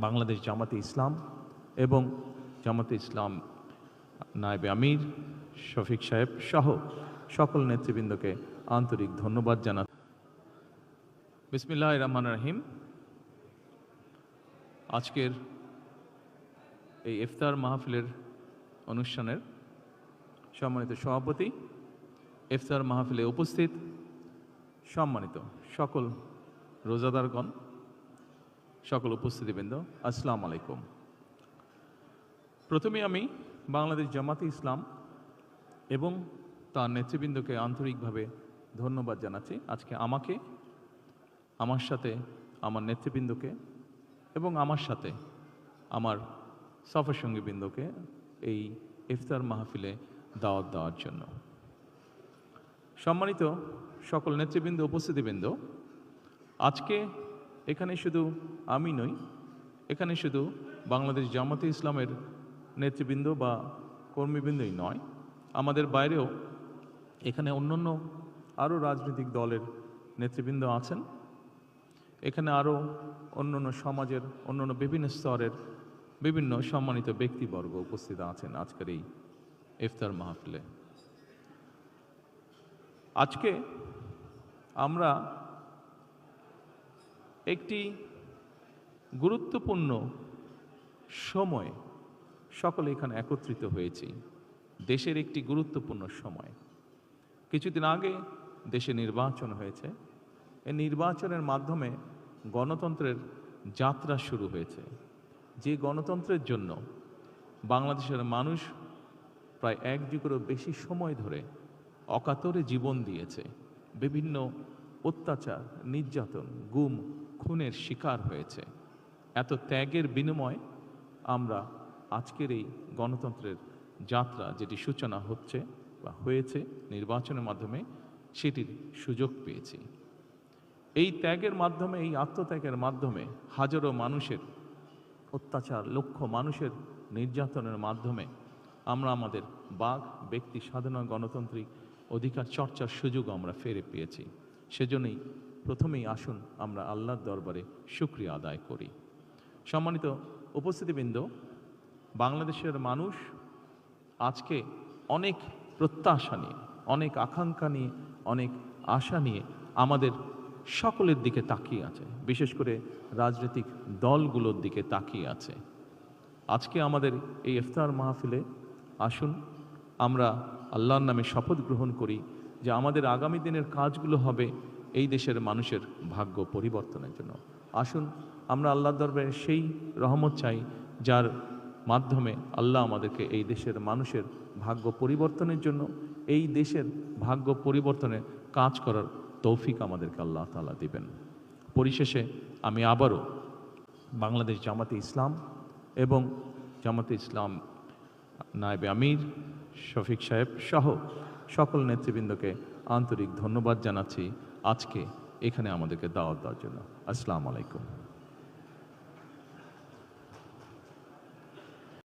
বাংলাদেশ জামাতে ইসলাম এবং জামাতে ইসলাম নায়েবে আমির শফিক সাহেব সহ সকল নেতৃবৃন্দকে আন্তরিক ধন্যবাদ জানাচ্ছি। বিসমিল্লাহির রহমানির রহিম। আজকের এই ইফতার মাহফিলের অনুষ্ঠানের সম্মানিত সভাপতি, ইফতার মাহফিলে উপস্থিত সম্মানিত সকল রোজাদারগণ, সকল উপস্থিতিবৃন্দ, আসসালামু আলাইকুম। প্রথমে আমি বাংলাদেশ জামাতে ইসলাম এবং তার নেতৃবৃন্দকে আন্তরিকভাবে ধন্যবাদ জানাচ্ছি। আজকে আমাকে, আমার সাথে আমার নেতৃবৃন্দকে এবং আমার সাথে আমার সফর সঙ্গীবৃন্দকে এই ইফতার মাহফিলে দাওয়াত দেওয়ার জন্য। সম্মানিত সকল নেতৃবৃন্দ, উপস্থিতিবৃন্দ, আজকে এখানে শুধু আমি নই, এখানে শুধু বাংলাদেশ জামাতে ইসলামের নেতৃবৃন্দ বা কর্মীবৃন্দই নয়, আমাদের বাইরেও এখানে অন্যান্য আরও রাজনৈতিক দলের নেতৃবৃন্দ আছেন। এখানে আরও অন্যান্য সমাজের অন্যান্য বিভিন্ন স্তরের বিভিন্ন সম্মানিত ব্যক্তিবর্গ উপস্থিত আছেন আজকের এই ইফতার মাহফিলে। আজকে আমরা একটি গুরুত্বপূর্ণ সময়ে সকলে এখানে একত্রিত হয়েছি। দেশের একটি গুরুত্বপূর্ণ সময়। কিছুদিন আগে দেশে নির্বাচন হয়েছে। এই নির্বাচনের মাধ্যমে গণতন্ত্রের যাত্রা শুরু হয়েছে। যে গণতন্ত্রের জন্য বাংলাদেশের মানুষ প্রায় এক যুগেরও বেশি সময় ধরে অকাতরে জীবন দিয়েছে, বিভিন্ন অত্যাচার, নির্যাতন, গুম, খুনের শিকার হয়েছে। এত ত্যাগের বিনিময়ে আমরা আজকের এই গণতন্ত্রের যাত্রা, যেটি সূচনা হচ্ছে বা হয়েছে নির্বাচনের মাধ্যমে, সেটির সুযোগ পেয়েছি। এই ত্যাগের মাধ্যমে, এই আত্মত্যাগের মাধ্যমে হাজারো মানুষের অত্যাচার, লক্ষ মানুষের নির্যাতনের মাধ্যমে আমরা আমাদের বাক, ব্যক্তি স্বাধীনতা, গণতান্ত্রিক অধিকার চর্চার সুযোগ আমরা ফিরে পেয়েছি। সেজন্যই প্রথমেই আসুন আমরা আল্লাহর দরবারে শুকরিয়া আদায় করি। সম্মানিত উপস্থিতিবৃন্দ, বাংলাদেশের মানুষ আজকে অনেক প্রত্যাশা নিয়ে, অনেক আকাঙ্ক্ষা নিয়ে, অনেক আশা নিয়ে আমাদের সকলের দিকে তাকিয়ে আছে, বিশেষ করে রাজনৈতিক দলগুলোর দিকে তাকিয়ে আছে। আজকে আমাদের এই ইফতার মাহফিলে আসুন আমরা আল্লাহর নামে শপথ গ্রহণ করি যে আমাদের আগামী দিনের কাজগুলো হবে এই দেশের মানুষের ভাগ্য পরিবর্তনের জন্য। আসুন আমরা আল্লাহর দরবারে সেই রহমত চাই যার মাধ্যমে আল্লাহ আমাদেরকে এই দেশের মানুষের ভাগ্য পরিবর্তনের জন্য, এই দেশের ভাগ্য পরিবর্তনে কাজ করার তৌফিক আমাদেরকে আল্লাহ তাআলা দিবেন। পরিশেষে আমি আবারও বাংলাদেশ জামাতে ইসলাম এবং জামাতে ইসলাম নায়েবে আমির শফিক সাহেব সহ সকল নেতৃবৃন্দকে আন্তরিক ধন্যবাদ জানাচ্ছি আজকে এখানে আমাদেরকে দাওয়াত দেওয়ার জন্য। আসসালামু আলাইকুম।